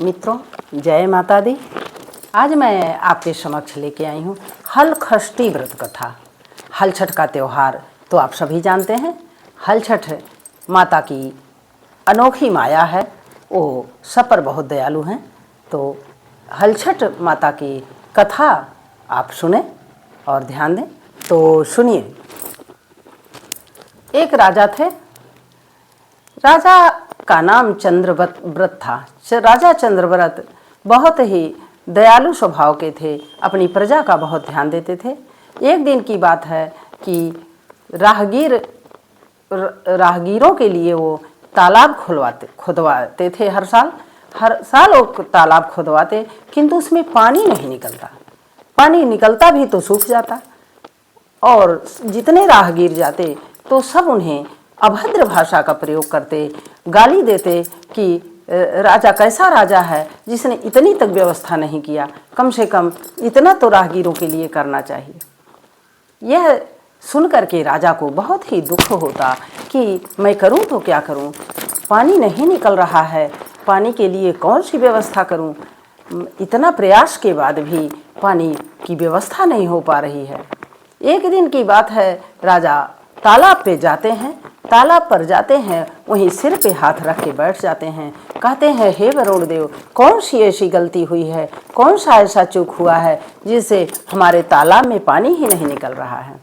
मित्रों, जय माता दी। आज मैं आपके समक्ष लेके आई हूँ हल षष्ठी व्रत कथा। हल छठ का त्यौहार तो आप सभी जानते हैं। हल छठ माता की अनोखी माया है, वो सब पर बहुत दयालु हैं। तो हल छठ माता की कथा आप सुने और ध्यान दें। तो सुनिए। एक राजा थे। राजा का नाम चंद्रव्रत था। राजा चंद्रव्रत बहुत ही दयालु स्वभाव के थे, अपनी प्रजा का बहुत ध्यान देते थे। एक दिन की बात है कि राहगीरों के लिए वो तालाब खुदवाते थे। हर साल वो तालाब खुदवाते, किंतु उसमें पानी नहीं निकलता। पानी निकलता भी तो सूख जाता, और जितने राहगीर जाते तो सब उन्हें अभद्र भाषा का प्रयोग करते, गाली देते कि राजा कैसा राजा है जिसने इतनी तक व्यवस्था नहीं किया, कम से कम इतना तो राहगीरों के लिए करना चाहिए। यह सुनकर के राजा को बहुत ही दुख होता कि मैं करूं तो क्या करूं, पानी नहीं निकल रहा है, पानी के लिए कौन सी व्यवस्था करूं। इतना प्रयास के बाद भी पानी की व्यवस्था नहीं हो पा रही है। एक दिन की बात है, राजा तालाब पे जाते हैं। तालाब पर जाते हैं, वहीं सिर पे हाथ रख के बैठ जाते हैं। कहते हैं, हे वरुण देव, कौन सी ऐसी गलती हुई है, कौन सा ऐसा चूक हुआ है जिससे हमारे तालाब में पानी ही नहीं निकल रहा है।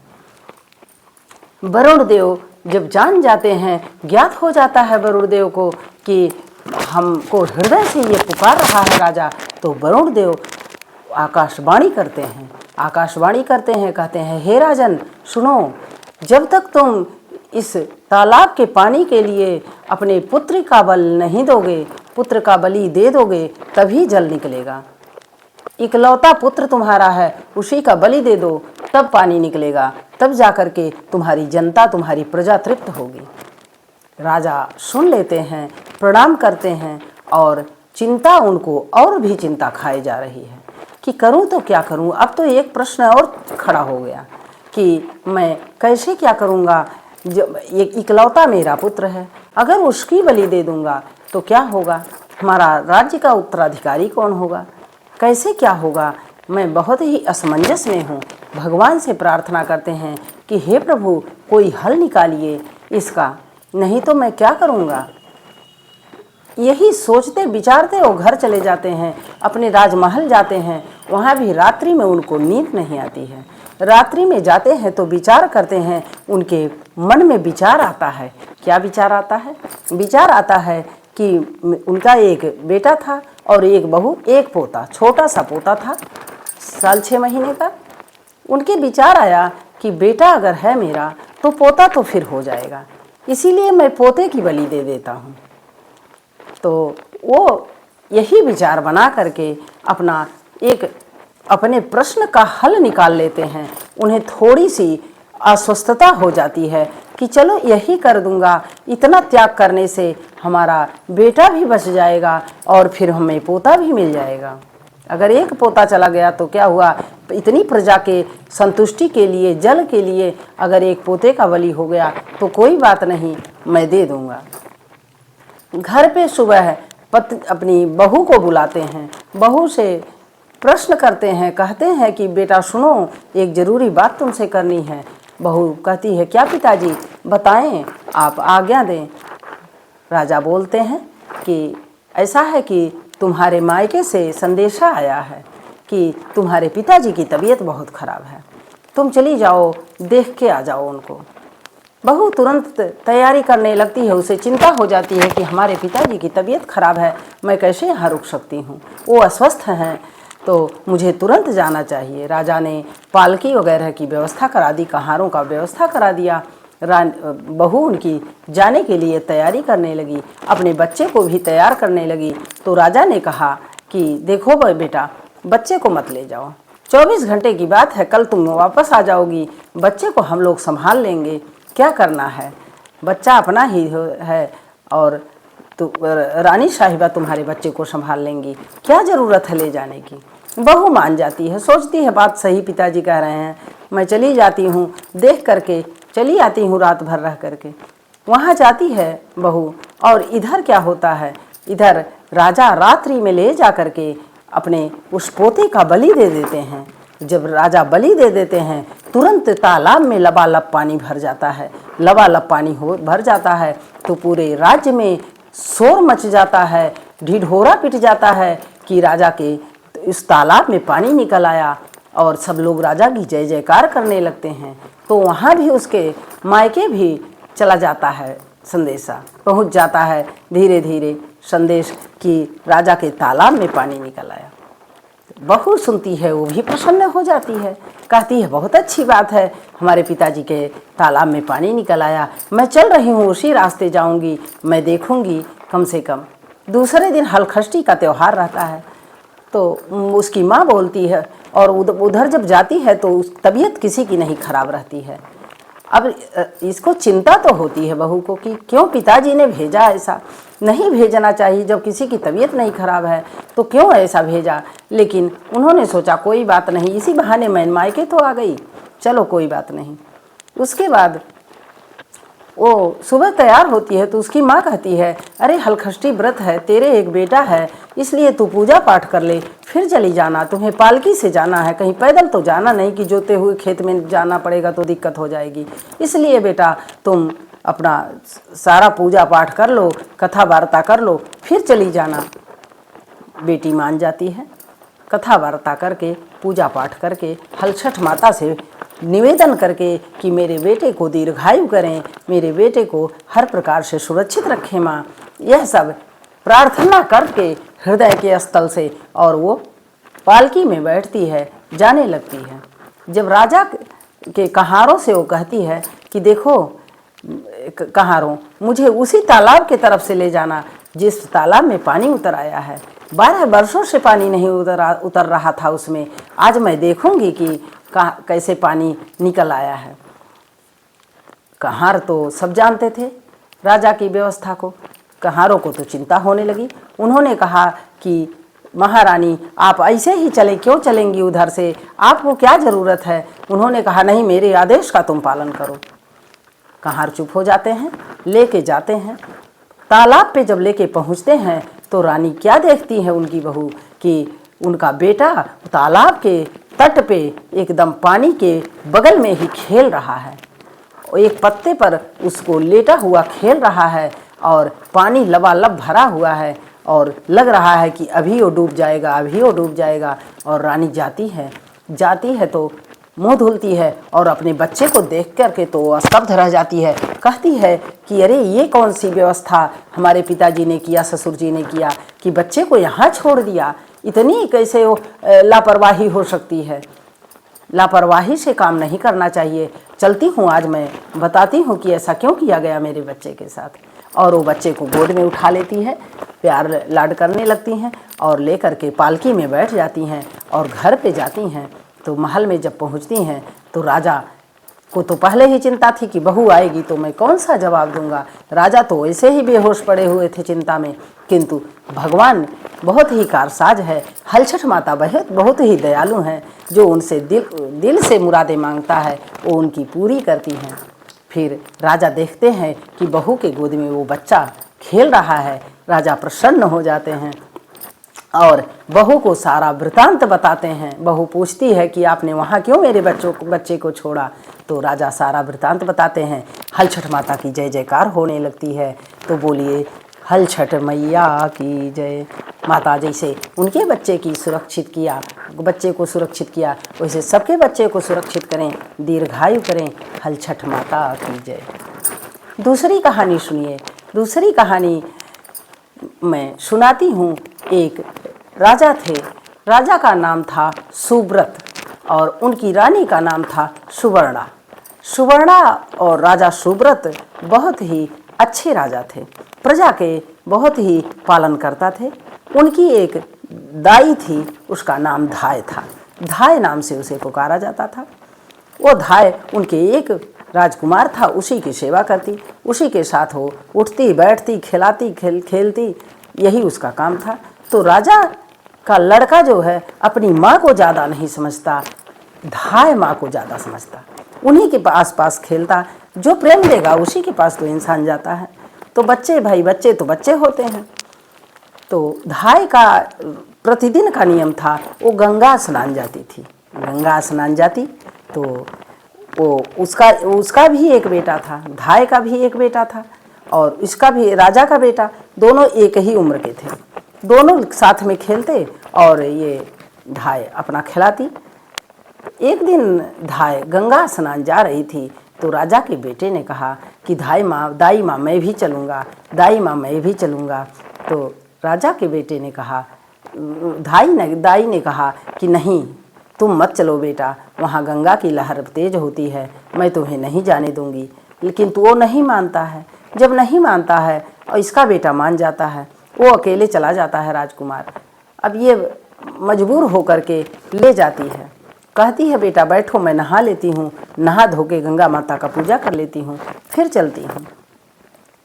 वरुण देव जब जान जाते हैं, ज्ञात हो जाता है वरुण देव को कि हमको हृदय से ये पुकार रहा है राजा, तो वरुण देव आकाशवाणी करते हैं। कहते हैं, हे राजन सुनो, जब तक तुम इस तालाब के पानी के लिए अपने पुत्र का बल नहीं दोगे, पुत्र का बलि दे दोगे, तभी जल निकलेगा। इकलौता पुत्र तुम्हारा है, उसी का बलि दे दो, तब पानी निकलेगा, तब जाकर के तुम्हारी जनता, तुम्हारी प्रजा तृप्त होगी। राजा सुन लेते हैं, प्रणाम करते हैं, और चिंता उनको और भी चिंता खाई जा रही है कि करूं तो क्या करूं। अब तो एक प्रश्न और खड़ा हो गया कि मैं कैसे क्या करूंगा। जब एक इकलौता मेरा पुत्र है, अगर उसकी बलि दे दूंगा तो क्या होगा, हमारा राज्य का उत्तराधिकारी कौन होगा, कैसे क्या होगा। मैं बहुत ही असमंजस में हूँ। भगवान से प्रार्थना करते हैं कि हे प्रभु, कोई हल निकालिए इसका, नहीं तो मैं क्या करूँगा। यही सोचते विचारते वो घर चले जाते हैं, अपने राजमहल जाते हैं। वहाँ भी रात्रि में उनको नींद नहीं आती है। रात्रि में जाते हैं तो विचार करते हैं, उनके मन में विचार आता है। क्या विचार आता है? विचार आता है कि उनका एक बेटा था और एक बहू, एक पोता, छोटा सा पोता था, 6 महीने का। उनके विचार आया कि बेटा अगर है मेरा तो पोता तो फिर हो जाएगा, इसीलिए मैं पोते की बलि दे देता हूँ। तो वो यही विचार बना करके अपने प्रश्न का हल निकाल लेते हैं। उन्हें थोड़ी सी अस्वस्थता हो जाती है कि चलो यही कर दूंगा, इतना त्याग करने से हमारा बेटा भी बच जाएगा और फिर हमें पोता भी मिल जाएगा। अगर एक पोता चला गया तो क्या हुआ, इतनी प्रजा के संतुष्टि के लिए, जल के लिए अगर एक पोते का बलि हो गया तो कोई बात नहीं, मैं दे दूंगा। घर पे सुबह अपनी बहू को बुलाते हैं, बहू से प्रश्न करते हैं, कहते हैं कि बेटा सुनो, एक ज़रूरी बात तुमसे करनी है। बहू कहती है, क्या पिताजी, बताएं, आप आज्ञा दें। राजा बोलते हैं कि ऐसा है कि तुम्हारे मायके से संदेशा आया है कि तुम्हारे पिताजी की तबीयत बहुत खराब है, तुम चली जाओ, देख के आ जाओ उनको। बहू तुरंत तैयारी करने लगती है। उसे चिंता हो जाती है कि हमारे पिताजी की तबीयत खराब है, मैं कैसे यहाँ रुक सकती हूँ, वो अस्वस्थ हैं, तो मुझे तुरंत जाना चाहिए। राजा ने पालकी वगैरह की व्यवस्था करा दी, कहारों का व्यवस्था करा दिया। बहू उनकी जाने के लिए तैयारी करने लगी, अपने बच्चे को भी तैयार करने लगी। तो राजा ने कहा कि देखो बेटा, बच्चे को मत ले जाओ, 24 घंटे की बात है, कल तुम वापस आ जाओगी, बच्चे को हम लोग संभाल लेंगे। क्या करना है, बच्चा अपना ही है और तो रानी साहिबा तुम्हारे बच्चे को संभाल लेंगी, क्या ज़रूरत है ले जाने की। बहू मान जाती है, सोचती है बात सही पिताजी कह रहे हैं, मैं चली जाती हूँ, देख करके चली आती हूँ, रात भर रह करके। वहाँ जाती है बहू, और इधर क्या होता है, इधर राजा रात्रि में ले जा करके अपने उस पोते का बलि दे देते हैं। जब राजा बलि दे देते हैं तुरंत तालाब में लबालब पानी भर जाता है। लबालब पानी भर जाता है तो पूरे राज्य में शोर मच जाता है, ढिढोरा पिट जाता है कि राजा के इस तालाब में पानी निकल आया, और सब लोग राजा की जय जयकार करने लगते हैं। तो वहाँ भी उसके मायके भी चला जाता है, संदेशा पहुँच जाता है धीरे धीरे संदेश कि राजा के तालाब में पानी निकल आया। बहू सुनती है, वो भी प्रसन्न हो जाती है, कहती है बहुत अच्छी बात है, हमारे पिताजी के तालाब में पानी निकल आया, मैं चल रही हूँ उसी रास्ते जाऊँगी, मैं देखूँगी कम से कम। दूसरे दिन हलखष्टी का त्यौहार रहता है, तो उसकी माँ बोलती है, और उधर जब जाती है तो तबीयत किसी की नहीं खराब रहती है। अब इसको चिंता तो होती है बहू को कि क्यों पिताजी ने भेजा, ऐसा नहीं भेजना चाहिए, जब किसी की तबीयत नहीं खराब है तो क्यों ऐसा भेजा। लेकिन उन्होंने सोचा कोई बात नहीं, इसी बहाने मैं मायके तो आ गई, चलो कोई बात नहीं। उसके बाद वो सुबह तैयार होती है तो उसकी माँ कहती है, अरे हलखष्टी व्रत है, तेरे एक बेटा है, इसलिए तू पूजा पाठ कर ले, फिर चली जाना, तुम्हें पालकी से जाना है, कहीं पैदल तो जाना नहीं कि जोते हुए खेत में जाना पड़ेगा तो दिक्कत हो जाएगी। इसलिए बेटा तुम अपना सारा पूजा पाठ कर लो, कथा वार्ता कर लो, फिर चली जाना। बेटी मान जाती है, कथा वार्ता करके पूजा पाठ करके हलछठ माता से निवेदन करके कि मेरे बेटे को दीर्घायु करें, मेरे बेटे को हर प्रकार से सुरक्षित रखें माँ, यह सब प्रार्थना करके हृदय के स्थल से, और वो पालकी में बैठती है, जाने लगती है। जब राजा के कहारों से वो कहती है कि देखो कहारों, मुझे उसी तालाब के तरफ से ले जाना जिस तालाब में पानी उतर आया है, 12 वर्षों से पानी नहीं उतर रहा था उसमें, आज मैं देखूंगी कि कैसे पानी निकल आया है। कहार तो सब जानते थे राजा की व्यवस्था को, कहारों को तो चिंता होने लगी। उन्होंने कहा कि महारानी आप ऐसे ही चले, क्यों चलेंगी उधर से, आपको क्या ज़रूरत है। उन्होंने कहा नहीं, मेरे आदेश का तुम पालन करो। कहार चुप हो जाते हैं, लेके जाते हैं तालाब पे। जब लेके पहुंचते हैं तो रानी क्या देखती है उनकी बहू कि उनका बेटा तालाब के तट पे एकदम पानी के बगल में ही खेल रहा है, एक पत्ते पर उसको लेटा हुआ खेल रहा है, और पानी लबालब भरा हुआ है, और लग रहा है कि अभी वो डूब जाएगा, अभी वो डूब जाएगा। और रानी जाती है तो मुँह धुलती है, और अपने बच्चे को देख करके तो स्तब्ध रह जाती है। कहती है कि अरे ये कौन सी व्यवस्था हमारे पिताजी ने किया, ससुर जी ने किया कि बच्चे को यहाँ छोड़ दिया, इतनी कैसे वो लापरवाही हो सकती है। लापरवाही से काम नहीं करना चाहिए। चलती हूँ, आज मैं बताती हूँ कि ऐसा क्यों किया गया मेरे बच्चे के साथ। और वो बच्चे को गोद में उठा लेती है, प्यार लाड करने लगती हैं, और लेकर के पालकी में बैठ जाती हैं और घर पे जाती हैं। तो महल में जब पहुँचती हैं तो राजा को तो पहले ही चिंता थी कि बहू आएगी तो मैं कौन सा जवाब दूंगा। राजा तो ऐसे ही बेहोश पड़े हुए थे चिंता में, किंतु भगवान बहुत ही कारसाज है। हलछठ माता बहुत ही दयालु हैं, जो उनसे दिल से मुरादें मांगता है वो उनकी पूरी करती हैं। फिर राजा देखते हैं कि बहू के गोद में वो बच्चा खेल रहा है। राजा प्रसन्न हो जाते हैं और बहू को सारा वृतांत बताते हैं। बहू पूछती है कि आपने वहाँ क्यों मेरे बच्चे को छोड़ा। तो राजा सारा वृतांत बताते हैं। हलछठ माता की जय जयकार होने लगती है। तो बोलिए हलछठ मैया की जय। माता जैसे उनके बच्चे को सुरक्षित किया वैसे सबके बच्चे को सुरक्षित करें, दीर्घायु करें। हलछठ माता की जय। दूसरी कहानी सुनिए। दूसरी कहानी मैं सुनाती हूँ। एक राजा थे, राजा का नाम था सुव्रत और उनकी रानी का नाम था सुवर्णा। सुवर्णा और राजा सुव्रत बहुत ही अच्छे राजा थे, प्रजा के बहुत ही पालन करता थे। उनकी एक दाई थी, उसका नाम धाय था। धाय नाम से उसे पुकारा जाता था। वो धाय उनके एक राजकुमार था, उसी की सेवा करती, उसी के साथ वो उठती बैठती खिलाती खेलती, यही उसका काम था। तो राजा का लड़का जो है अपनी माँ को ज़्यादा नहीं समझता, धाय माँ को ज़्यादा समझता, उन्हीं के पास खेलता। जो प्रेम देगा उसी के पास तो इंसान जाता है। तो बच्चे भाई बच्चे तो बच्चे होते हैं। तो धाय का प्रतिदिन का नियम था, वो गंगा स्नान जाती थी। गंगा स्नान जाती तो वो उसका भी एक बेटा था, धाय का भी एक बेटा था और इसका भी, राजा का बेटा, दोनों एक ही उम्र के थे। दोनों साथ में खेलते और ये धाय अपना खिलाती। एक दिन धाय गंगा स्नान जा रही थी तो राजा के बेटे ने कहा कि दाई माँ मैं भी चलूँगा, दाई माँ मैं भी चलूँगा। तो राजा के बेटे ने कहा, दाई ने कहा कि नहीं, तुम मत चलो बेटा, वहाँ गंगा की लहर तेज होती है, मैं तुम्हें नहीं जाने दूंगी। लेकिन वो नहीं मानता है। जब नहीं मानता है और इसका बेटा मान जाता है, वो अकेले चला जाता है राजकुमार। अब ये मजबूर होकर के ले जाती है, कहती है बेटा बैठो, मैं नहा लेती हूँ, नहा धो के गंगा माता का पूजा कर लेती हूँ, फिर चलती हूँ।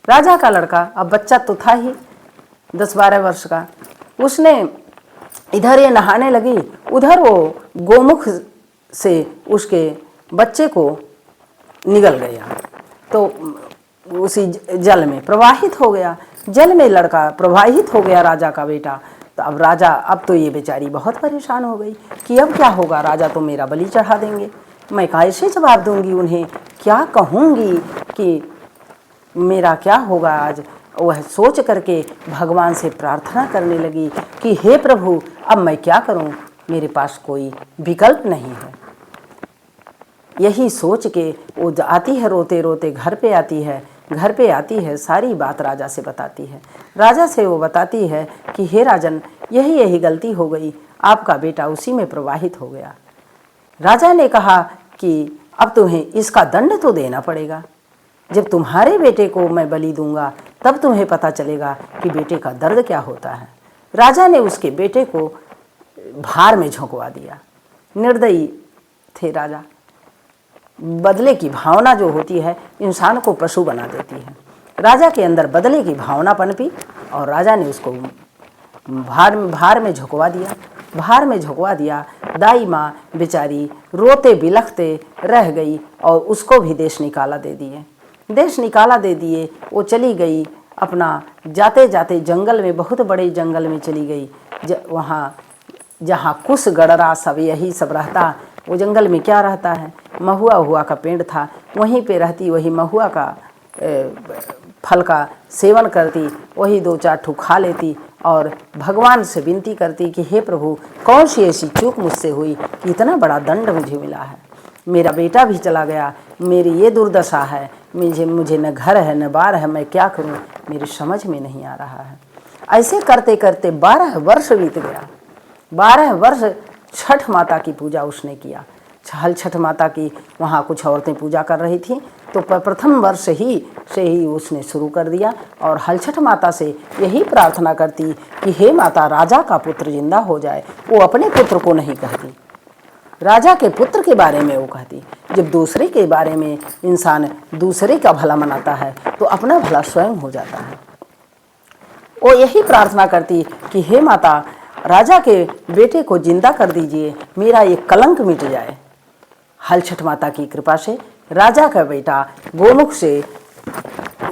राजा का लड़का, अब बच्चा तो था ही 10-12 वर्ष का, उसने इधर ये नहाने लगी, उधर वो गोमुख से उसके बच्चे को निगल गया तो उसी जल में प्रवाहित हो गया। जल में लड़का प्रवाहित हो गया, राजा का बेटा। तो अब राजा, अब तो ये बेचारी बहुत परेशान हो गई कि अब क्या होगा, राजा तो मेरा बलि चढ़ा देंगे, मैं कैसे जवाब दूंगी उन्हें, क्या कहूँगी कि मेरा क्या होगा आज। वह सोच करके भगवान से प्रार्थना करने लगी कि हे प्रभु, अब मैं क्या करूं, मेरे पास कोई विकल्प नहीं है। यही सोच के वो आती है, रोते रोते घर पे आती है। घर पे आती है, सारी बात राजा से बताती है। राजा से वो बताती है कि हे राजन, यही गलती हो गई, आपका बेटा उसी में प्रवाहित हो गया। राजा ने कहा कि अब तुम्हें इसका दंड तो देना पड़ेगा, जब तुम्हारे बेटे को मैं बलि दूंगा तब तुम्हें पता चलेगा कि बेटे का दर्द क्या होता है। राजा ने उसके बेटे को भार में झोंकवा दिया। निर्दयी थे राजा। बदले की भावना जो होती है इंसान को पशु बना देती है। राजा के अंदर बदले की भावना पनपी और राजा ने उसको भार में झुकवा दिया। भार में झुकवा दिया। दाई माँ बेचारी रोते बिलखते रह गई और उसको भी देश निकाला दे दिए। वो चली गई अपना, जाते जाते जंगल में, बहुत बड़े जंगल में चली गई। वहाँ जहाँ कुश गडरा सब यही सब रहता, वो जंगल में क्या रहता है, महुआ का पेड़ था, वहीं पे रहती, वही महुआ का फल का सेवन करती, वही 2-4 ठू खा लेती और भगवान से विनती करती कि हे प्रभु, कौन सी ऐसी चूक मुझसे हुई कि इतना बड़ा दंड मुझे मिला है, मेरा बेटा भी चला गया, मेरी ये दुर्दशा है, मुझे न घर है न बार है, मैं क्या करूं, मेरी समझ में नहीं आ रहा है। ऐसे करते करते 12 वर्ष बीत गया। 12 वर्ष छठ माता की पूजा उसने किया। हल छठ माता की वहाँ कुछ औरतें पूजा कर रही थी, तो प्रथम वर्ष से ही उसने शुरू कर दिया और हल छठ माता से यही प्रार्थना करती कि हे माता, राजा का पुत्र जिंदा हो जाए। वो अपने पुत्र को नहीं कहती, राजा के पुत्र के बारे में वो कहती। जब दूसरे के बारे में इंसान दूसरे का भला मनाता है तो अपना भला स्वयं हो जाता है। वो यही प्रार्थना करती कि हे माता, राजा के बेटे को जिंदा कर दीजिए, मेरा ये कलंक मिट जाए। हल छठ माता की कृपा से राजा का बेटा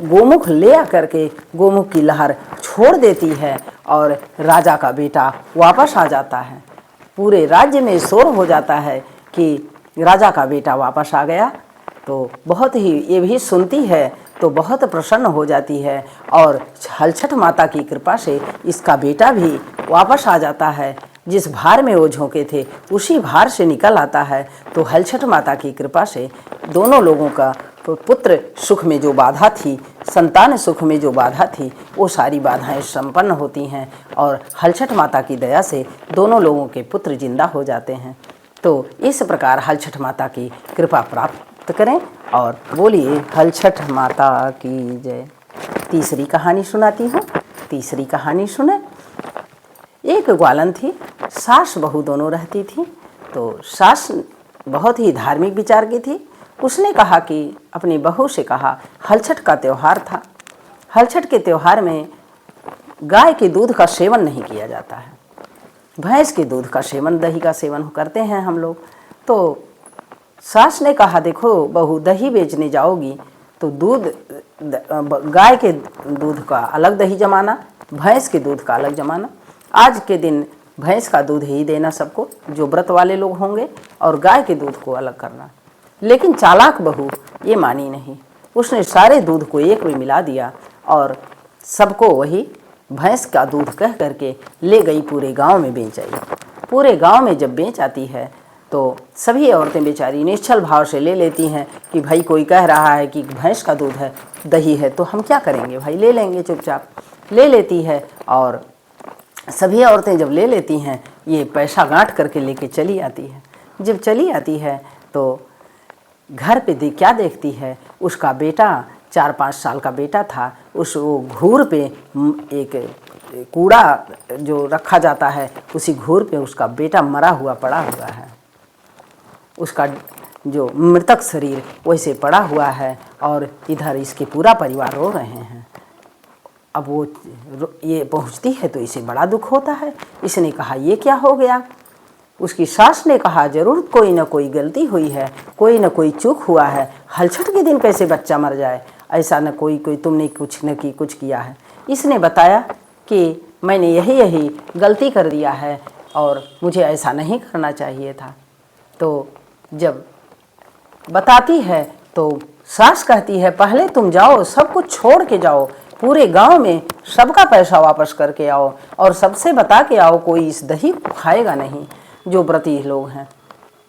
गोमुख ले आकर के गोमुख की लहर छोड़ देती है और राजा का बेटा वापस आ जाता है। पूरे राज्य में शोर हो जाता है कि राजा का बेटा वापस आ गया। तो बहुत ही, ये भी सुनती है तो बहुत प्रसन्न हो जाती है और हल छठ माता की कृपा से इसका बेटा भी वापस आ जाता है। जिस भार में वो झोंके थे उसी भार से निकल आता है। तो हल छठ माता की कृपा से दोनों लोगों का पुत्र सुख में जो बाधा थी, संतान सुख में जो बाधा थी, वो सारी बाधाएं संपन्न होती हैं और हल छठ माता की दया से दोनों लोगों के पुत्र जिंदा हो जाते हैं। तो इस प्रकार हल छठ माता की कृपा प्राप्त करें और बोलिए हल छठ माता की जय। तीसरी कहानी सुनाती हूँ। तीसरी कहानी सुने। एक ग्वालन थी, सास बहू दोनों रहती थी। तो सास बहुत ही धार्मिक विचार की थी। उसने कहा कि अपनी बहू से कहा, हलछठ का त्यौहार था, हलछठ के त्यौहार में गाय के दूध का सेवन नहीं किया जाता है, भैंस के दूध का सेवन, दही का सेवन करते हैं हम लोग। तो सास ने कहा, देखो बहू, दही बेचने जाओगी तो दूध, गाय के दूध का अलग दही जमाना, भैंस के दूध का अलग जमाना। आज के दिन भैंस का दूध ही देना सबको, जो व्रत वाले लोग होंगे, और गाय के दूध को अलग करना। लेकिन चालाक बहू ये मानी नहीं, उसने सारे दूध को एक में मिला दिया और सबको वही भैंस का दूध कह करके ले गई, पूरे गांव में बेच आई। पूरे गांव में जब बेच आती है तो सभी औरतें बेचारी निश्चल भाव से ले लेती हैं कि भाई कोई कह रहा है कि भैंस का दूध है, दही है, तो हम क्या करेंगे भाई, ले लेंगे, चुपचाप ले लेती है। और सभी औरतें जब ले लेती हैं, ये पैसा गांठ करके लेके चली आती है। जब चली आती है तो घर पे क्या देखती है, उसका बेटा 4-5 साल का बेटा था, वो घूर पे एक कूड़ा जो रखा जाता है, उसी घूर पे उसका बेटा मरा हुआ पड़ा हुआ है। उसका जो मृतक शरीर वैसे पड़ा हुआ है और इधर इसके पूरा परिवार रो रहे हैं। अब वो ये पहुंचती है तो इसे बड़ा दुख होता है। इसने कहा ये क्या हो गया। उसकी सास ने कहा जरूर कोई ना कोई गलती हुई है, कोई ना कोई चूक हुआ है, हलछट के दिन कैसे बच्चा मर जाए, ऐसा न कोई तुमने कुछ किया है। इसने बताया कि मैंने यही गलती कर दिया है और मुझे ऐसा नहीं करना चाहिए था। तो जब बताती है तो सास कहती है पहले तुम जाओ, सब कुछ छोड़ के जाओ, पूरे गांव में सबका पैसा वापस करके आओ और सबसे बता के आओ कोई इस दही को खाएगा नहीं, जो व्रती लोग हैं।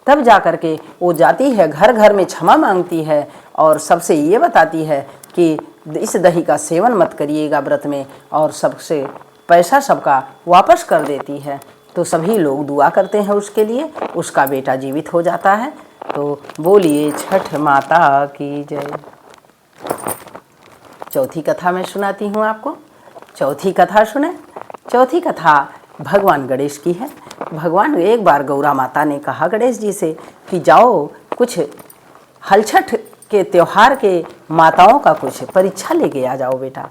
तब जा कर के वो जाती है, घर घर में क्षमा मांगती है और सबसे ये बताती है कि इस दही का सेवन मत करिएगा व्रत में, और सबसे पैसा सबका वापस कर देती है। तो सभी लोग दुआ करते हैं उसके लिए, उसका बेटा जीवित हो जाता है। तो बोलिए छठ माता की जय। चौथी कथा मैं सुनाती हूँ आपको। चौथी कथा सुने। चौथी कथा भगवान गणेश की है। भगवान एक बार गौरा माता ने कहा गणेश जी से कि जाओ कुछ हलछठ के त्योहार के माताओं का कुछ परीक्षा लेके आ जाओ बेटा।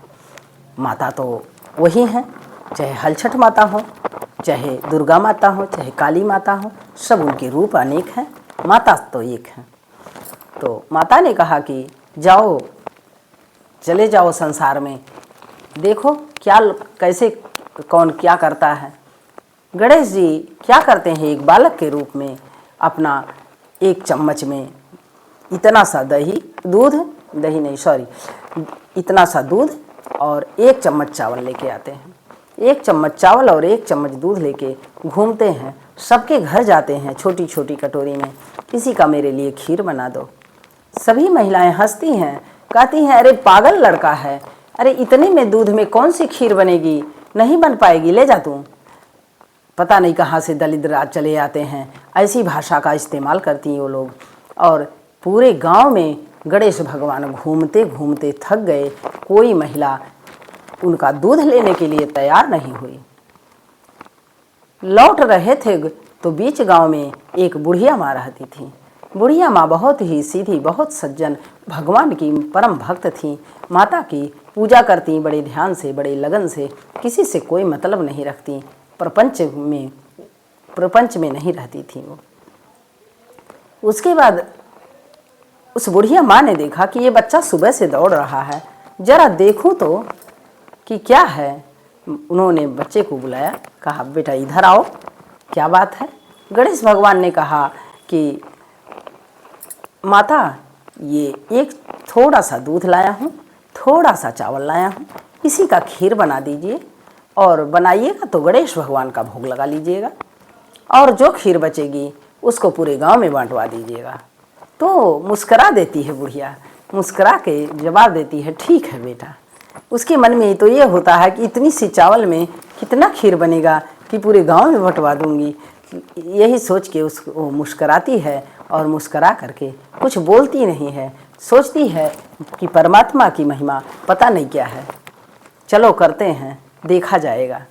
माता तो वही हैं, चाहे हलछठ माता हो, चाहे दुर्गा माता हो, चाहे काली माता हो, सब उनके रूप अनेक हैं, माता तो एक हैं। तो माता ने कहा कि जाओ, चले जाओ संसार में, देखो क्या कैसे कौन क्या करता है। गणेश जी क्या करते हैं, एक बालक के रूप में अपना एक चम्मच में इतना सा इतना सा दूध और 1 चम्मच चावल लेके आते हैं। 1 चम्मच चावल और 1 चम्मच दूध लेके घूमते हैं, सबके घर जाते हैं छोटी छोटी कटोरी में, किसी का मेरे लिए खीर बना दो। सभी महिलाएं हंसती हैं, कहती हैं अरे पागल लड़का है, अरे इतने में दूध में कौन सी खीर बनेगी, नहीं बन पाएगी, ले जा तू। पता नहीं कहाँ से दलिद्र चले आते हैं, ऐसी भाषा का इस्तेमाल करती हैं वो लोग। और पूरे गांव में गणेश भगवान घूमते घूमते थक गए, कोई महिला उनका दूध लेने के लिए तैयार नहीं हुई। लौट रहे थे तो बीच गांव में एक बुढ़िया माँ रहती थी। बुढ़िया माँ बहुत ही सीधी, बहुत सज्जन, भगवान की परम भक्त थी, माता की पूजा करती बड़े ध्यान से, बड़े लगन से, किसी से कोई मतलब नहीं रखती, प्रपंच में नहीं रहती थी वो। उसके बाद उस बुढ़िया माँ ने देखा कि ये बच्चा सुबह से दौड़ रहा है, जरा देखूं तो कि क्या है। उन्होंने बच्चे को बुलाया, कहा बेटा इधर आओ, क्या बात है। गणेश भगवान ने कहा कि माता ये एक थोड़ा सा दूध लाया हूँ, थोड़ा सा चावल लाया हूँ, इसी का खीर बना दीजिए और बनाइएगा तो गणेश भगवान का भोग लगा लीजिएगा, और जो खीर बचेगी उसको पूरे गांव में बांटवा दीजिएगा। तो मुस्करा देती है बुढ़िया, मुस्करा के जवाब देती है ठीक है बेटा। उसके मन में तो ये होता है कि इतनी सी चावल में कितना खीर बनेगा कि पूरे गांव में बंटवा दूंगी। यही सोच के वो मुस्कराती है और मुस्करा करके कुछ बोलती नहीं है, सोचती है कि परमात्मा की महिमा पता नहीं क्या है, चलो करते हैं, देखा जाएगा।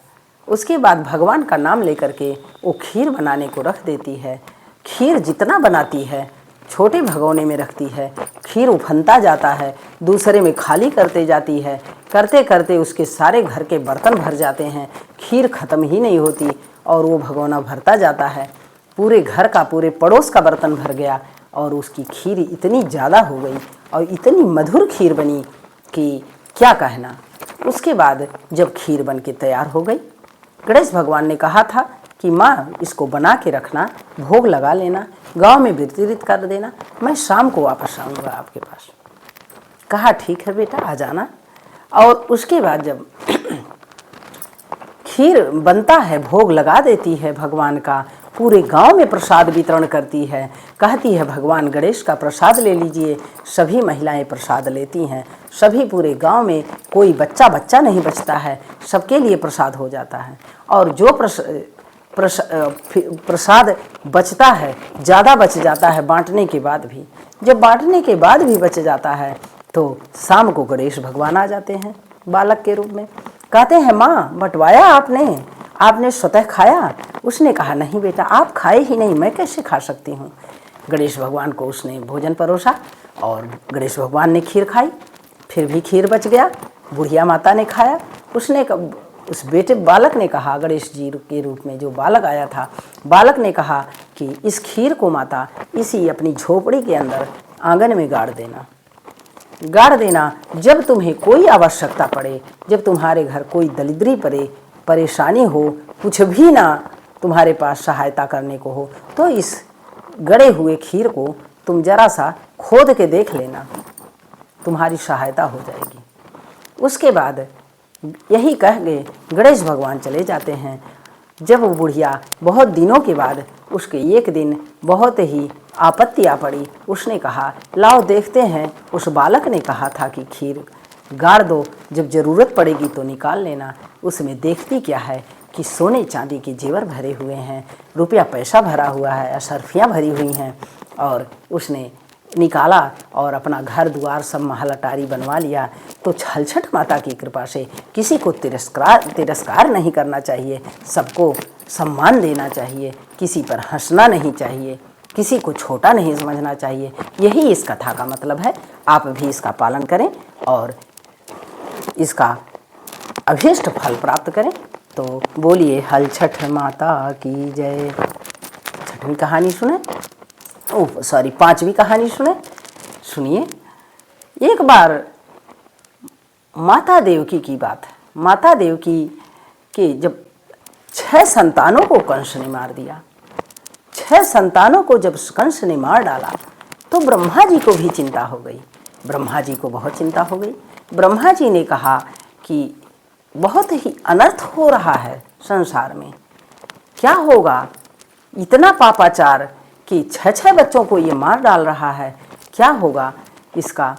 उसके बाद भगवान का नाम लेकर के वो खीर बनाने को रख देती है। खीर जितना बनाती है छोटे भगोने में रखती है, खीर उफनता जाता है, दूसरे में खाली करते जाती है, करते करते उसके सारे घर के बर्तन भर जाते हैं, खीर ख़त्म ही नहीं होती और वो भगोना भरता जाता है। पूरे घर का, पूरे पड़ोस का बर्तन भर गया और उसकी खीर इतनी ज़्यादा हो गई और इतनी मधुर खीर बनी कि क्या कहना। उसके बाद जब खीर बन के तैयार हो गई, गणेश भगवान ने कहा था कि माँ इसको बना के रखना, भोग लगा लेना, गांव में वितरित कर देना, मैं शाम को वापस आऊँगा आपके पास। कहा ठीक है बेटा, आ जाना। और उसके बाद जब खीर बनता है, भोग लगा देती है भगवान का, पूरे गांव में प्रसाद वितरण करती है, कहती है भगवान गणेश का प्रसाद ले लीजिए। सभी महिलाएं प्रसाद लेती हैं, सभी पूरे गांव में कोई बच्चा नहीं बचता है, सबके लिए प्रसाद हो जाता है। और जो प्रसाद बचता है, ज़्यादा बच जाता है बांटने के बाद भी, जब बांटने के बाद भी बच जाता है तो शाम को गणेश भगवान आ जाते हैं बालक के रूप में। कहते हैं माँ बंटवाया आपने स्वतः खाया? उसने कहा नहीं बेटा, आप खाए ही नहीं, मैं कैसे खा सकती हूँ। गणेश भगवान को उसने भोजन परोसा और गणेश भगवान ने खीर खाई, फिर भी खीर बच गया। बुढ़िया माता ने खाया। उसने उस बालक ने कहा, गणेश जी के रूप में जो बालक आया था, बालक ने कहा कि इस खीर को माता इसी अपनी झोपड़ी के अंदर आंगन में गाड़ देना। जब तुम्हें कोई आवश्यकता पड़े, जब तुम्हारे घर कोई दरिद्री पड़े, परेशानी हो, कुछ भी ना तुम्हारे पास सहायता करने को हो, तो इस गड़े हुए खीर को तुम जरा सा खोद के देख लेना, तुम्हारी सहायता हो जाएगी। उसके बाद यही कह के गणेश भगवान चले जाते हैं। जब वो बुढ़िया बहुत दिनों के बाद, उसके एक दिन बहुत ही आपत्ति आ पड़ी, उसने कहा लाओ देखते हैं। उस बालक ने कहा था कि खीर गाड़ दो, जब ज़रूरत पड़ेगी तो निकाल लेना। उसमें देखती क्या है कि सोने चांदी के जेवर भरे हुए हैं, रुपया पैसा भरा हुआ है, अशर्फियाँ भरी हुई हैं। और उसने निकाला और अपना घर द्वार सब महल अटारी बनवा लिया। तो छलछट माता की कृपा से किसी को तिरस्कार नहीं करना चाहिए, सबको सम्मान देना चाहिए, किसी पर हंसना नहीं चाहिए, किसी को छोटा नहीं समझना चाहिए। यही इस कथा का मतलब है। आप भी इसका पालन करें और इसका अभीष्ट फल प्राप्त करें। तो बोलिए हल छठ माता की जय। छठवीं कहानी सुने, पांचवी कहानी सुनिए। एक बार माता देवकी की बात है। माता देवकी के जब 6 संतानों को कंस ने मार दिया, 6 संतानों को जब कंस ने मार डाला तो ब्रह्मा जी को भी चिंता हो गई। ब्रह्मा जी को बहुत चिंता हो गई। ब्रह्मा जी ने कहा कि बहुत ही अनर्थ हो रहा है संसार में, क्या होगा, इतना पापाचार कि 6 बच्चों को ये मार डाल रहा है, क्या होगा इसका।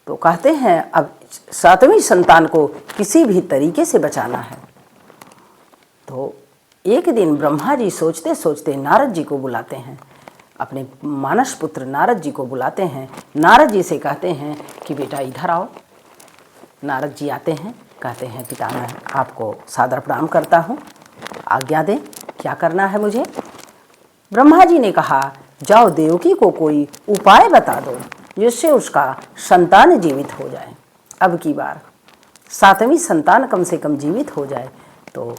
तो कहते हैं अब 7वीं संतान को किसी भी तरीके से बचाना है। तो एक दिन ब्रह्मा जी सोचते सोचते नारद जी को बुलाते हैं, अपने मानस पुत्र नारद जी को बुलाते हैं। नारद जी से कहते हैं कि बेटा इधर आओ। नारद जी आते हैं, कहते हैं पिता मैं आपको सादर प्रणाम करता हूँ, आज्ञा दें, क्या करना है मुझे। ब्रह्मा जी ने कहा जाओ देवकी को कोई उपाय बता दो जिससे उसका संतान जीवित हो जाए। अब की बार 7वीं संतान कम से कम जीवित हो जाए। तो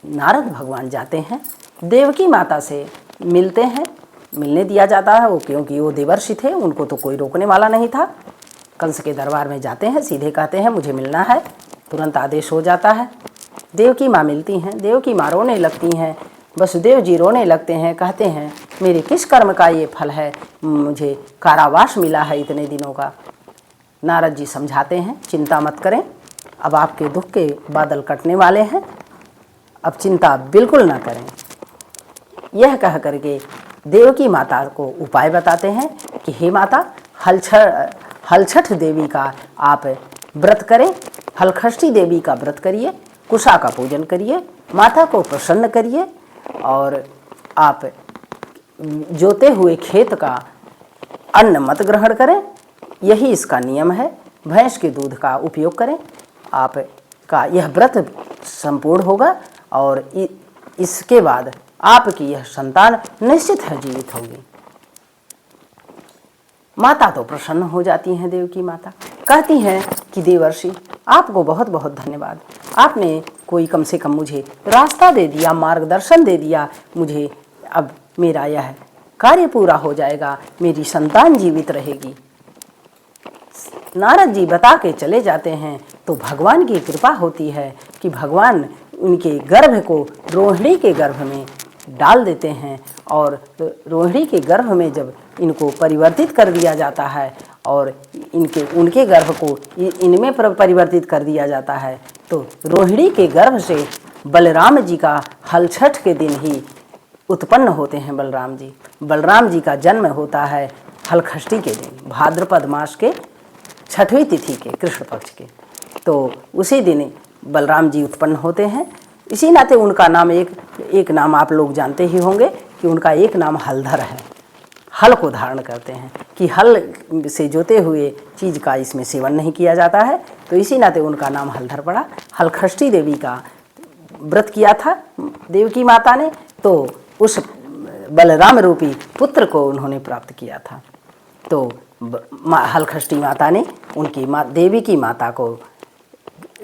नारद भगवान जाते हैं, देवकी माता से मिलते हैं, मिलने दिया जाता है वो, क्योंकि वो देवर्षि थे, उनको तो कोई रोकने वाला नहीं था। कंस के दरबार में जाते हैं, सीधे कहते हैं मुझे मिलना है, तुरंत आदेश हो जाता है। देवकी माँ मिलती हैं, देवकी माँ रोने लगती हैं, वसुदेव जी रोने लगते हैं, कहते हैं मेरे किस कर्म का ये फल है, मुझे कारावास मिला है इतने दिनों का। नारद जी समझाते हैं चिंता मत करें, अब आपके दुख के बादल कटने वाले हैं, अब चिंता बिल्कुल ना करें। यह कह करके देवकी माता को उपाय बताते हैं कि हे माता हलछठ देवी का आप व्रत करें, हलखष्ठी देवी का व्रत करिए, कुशा का पूजन करिए, माता को प्रसन्न करिए और आप जोते हुए खेत का अन्न मत ग्रहण करें, यही इसका नियम है। भैंस के दूध का उपयोग करें, आपका यह व्रत संपूर्ण होगा और इसके बाद आपकी यह संतान निश्चित है जीवित होगी। माता तो प्रसन्न हो जाती हैं। देवकी माता कहती हैं कि देवर्षि आपको बहुत बहुत धन्यवाद, आपने कोई कम से कम मुझे रास्ता दे दिया, मार्गदर्शन दे दिया, मुझे अब मेरा यह कार्य पूरा हो जाएगा, मेरी संतान जीवित रहेगी। नारद जी बता के चले जाते हैं तो भगवान की कृपा होती है कि भगवान उनके गर्भ को रोहिणी के गर्भ में डाल देते हैं और रोहिणी के गर्भ में जब इनको परिवर्तित कर दिया जाता है और उनके गर्भ को इनमें परिवर्तित कर दिया जाता है, तो रोहिणी के गर्भ से बलराम जी का हलछठ के दिन ही उत्पन्न होते हैं बलराम जी। बलराम जी का जन्म होता है हलखष्टी के दिन, भाद्रपद मास के 6वीं तिथि के कृष्ण पक्ष के, तो उसी दिन बलराम जी उत्पन्न होते हैं। इसी नाते उनका नाम एक नाम आप लोग जानते ही होंगे कि उनका एक नाम हलधर है। हल को धारण करते हैं कि हल से जोते हुए चीज़ का इसमें सेवन नहीं किया जाता है, तो इसी नाते उनका नाम हलधर पड़ा। हलखष्टी देवी का व्रत किया था देवकी माता ने, तो उस बलराम रूपी पुत्र को उन्होंने प्राप्त किया था। तो हलखष्टी माता ने उनकी देवी की माता को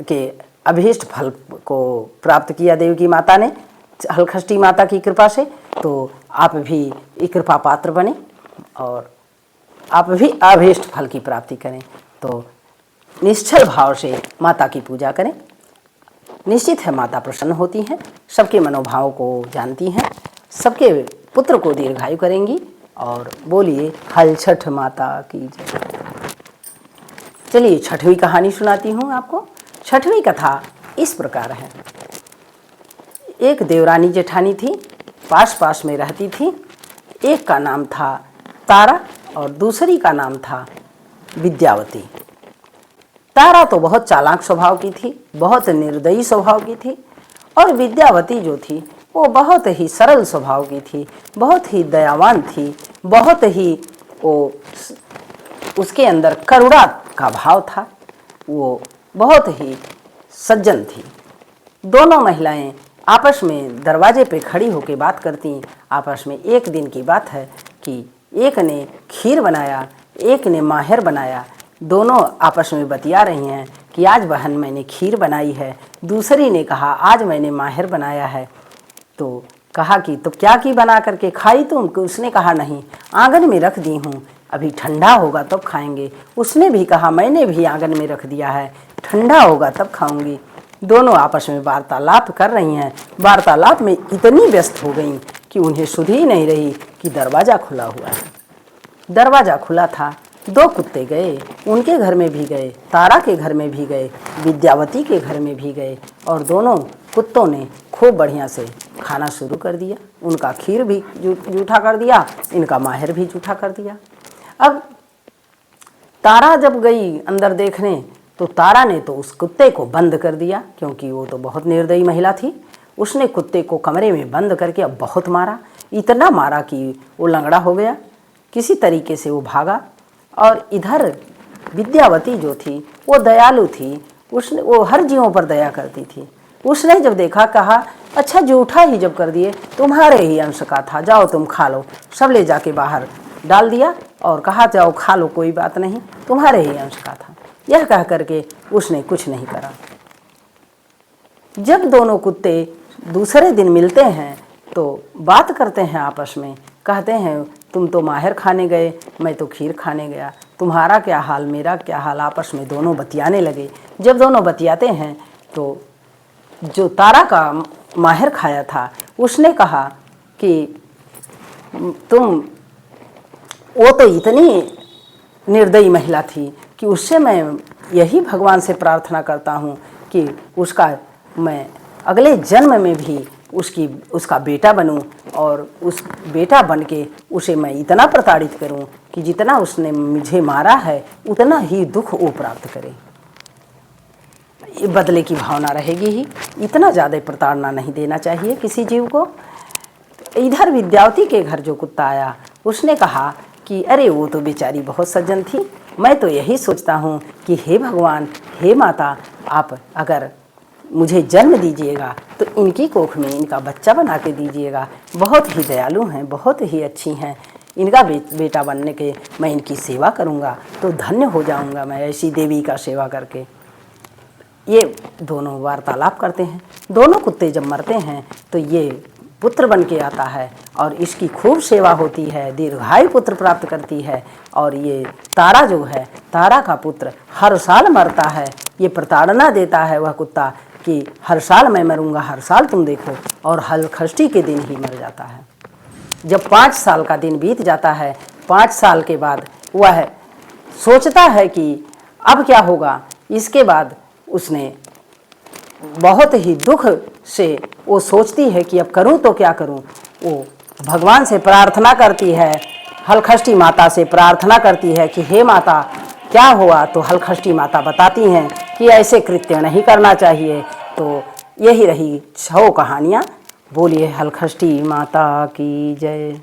के अभीष्ट फल को प्राप्त किया देवकी माता ने हलखष्टी माता की कृपा से। तो आप भी कृपा पात्र बने और आप भी अभीष्ट फल की प्राप्ति करें। तो निश्चल भाव से माता की पूजा करें। निश्चित है माता प्रसन्न होती हैं, सबके मनोभाव को जानती हैं, सबके पुत्र को दीर्घायु करेंगी। और बोलिए हलछठ माता की जय। चलिए 6वीं कहानी सुनाती हूँ आपको। 6वीं कथा इस प्रकार है। एक देवरानी जेठानी थी, पास पास में रहती थी। एक का नाम था तारा और दूसरी का नाम था विद्यावती। तारा तो बहुत चालाक स्वभाव की थी, बहुत निर्दयी स्वभाव की थी, और विद्यावती जो थी वो बहुत ही सरल स्वभाव की थी, बहुत ही दयावान थी, बहुत ही उसके अंदर करुणा का भाव था, वो बहुत ही सज्जन थी। दोनों महिलाएं आपस में दरवाजे पे खड़ी होकर बात करती। आपस में एक दिन की बात है कि एक ने खीर बनाया, एक ने माहर बनाया। दोनों आपस में बतिया रही हैं कि आज बहन मैंने खीर बनाई है, दूसरी ने कहा आज मैंने माहर बनाया है। तो कहा कि तो क्या की बना करके खाई तुम? उसने कहा नहीं, आंगन में रख दी हूँ, अभी ठंडा होगा तब खाएंगे। उसने भी कहा मैंने भी आंगन में रख दिया है, ठंडा होगा तब खाऊंगी। दोनों आपस में वार्तालाप कर रही हैं। वार्तालाप में इतनी व्यस्त हो गई कि उन्हें सुध ही नहीं रही कि दरवाज़ा खुला हुआ है। दरवाज़ा खुला था, 2 कुत्ते गए, उनके घर में भी गए, तारा के घर में भी गए, विद्यावती के घर में भी गए, और दोनों कुत्तों ने खूब बढ़िया से खाना शुरू कर दिया। उनका खीर भी जूठा कर दिया, इनका माहर भी जूठा कर दिया। अब तारा जब गई अंदर देखने, तो तारा ने तो उस कुत्ते को बंद कर दिया, क्योंकि वो तो बहुत निर्दयी महिला थी। उसने कुत्ते को कमरे में बंद करके अब बहुत मारा, इतना मारा कि वो लंगड़ा हो गया। किसी तरीके से वो भागा। और इधर विद्यावती जो थी वो दयालु थी, वो हर जीवों पर दया करती थी। उसने जब देखा, कहा अच्छा जूठा ही जब कर दिए, तुम्हारे ही अंश का था, जाओ तुम खा लो। सब ले जाके बाहर डाल दिया और कहा जाओ खा लो, कोई बात नहीं, तुम्हारे ही अंश का था। यह कह करके उसने कुछ नहीं करा। जब दोनों कुत्ते दूसरे दिन मिलते हैं तो बात करते हैं आपस में, कहते हैं तुम तो माहर खाने गए, मैं तो खीर खाने गया, तुम्हारा क्या हाल मेरा क्या हाल। आपस में दोनों बतियाने लगे। जब दोनों बतियाते हैं तो जो तारा का माहर खाया था उसने कहा कि वो तो इतनी निर्दयी महिला थी कि उससे मैं यही भगवान से प्रार्थना करता हूँ कि मैं अगले जन्म में भी उसका बेटा बनूं, और उस बेटा बन के उसे मैं इतना प्रताड़ित करूं कि जितना उसने मुझे मारा है उतना ही दुख वो प्राप्त करे। बदले की भावना रहेगी ही, इतना ज़्यादा प्रताड़ना नहीं देना चाहिए किसी जीव को। इधर विद्यावती के घर जो कुत्ता आया उसने कहा कि अरे वो तो बेचारी बहुत सज्जन थी, मैं तो यही सोचता हूँ कि हे भगवान, हे माता, आप अगर मुझे जन्म दीजिएगा तो इनकी कोख में इनका बच्चा बना के दीजिएगा। बहुत ही दयालु हैं, बहुत ही अच्छी हैं, इनका बेटा बनने के मैं इनकी सेवा करूँगा तो धन्य हो जाऊँगा मैं ऐसी देवी का सेवा करके। ये दोनों वार्तालाप करते हैं। दोनों कुत्ते जब मरते हैं तो ये पुत्र बन के आता है और इसकी खूब सेवा होती है, दीर्घायु पुत्र प्राप्त करती है। और ये तारा जो है, तारा का पुत्र हर साल मरता है ये प्रताड़ना देता है वह कुत्ता कि हर साल मैं मरूंगा, हर साल तुम देखो, और हलखष्टी के दिन ही मर जाता है। जब 5 साल का दिन बीत जाता है, 5 साल के बाद वह सोचता है कि अब क्या होगा। इसके बाद उसने बहुत ही दुख से वो सोचती है कि अब करूं तो क्या करूं। वो भगवान से प्रार्थना करती है, हलखष्टी माता से प्रार्थना करती है कि हे माता क्या हुआ। तो हलखष्टी माता बताती हैं कि ऐसे कृत्य नहीं करना चाहिए। तो यही रही 6 कहानियाँ। बोलिए हलखष्टी माता की जय।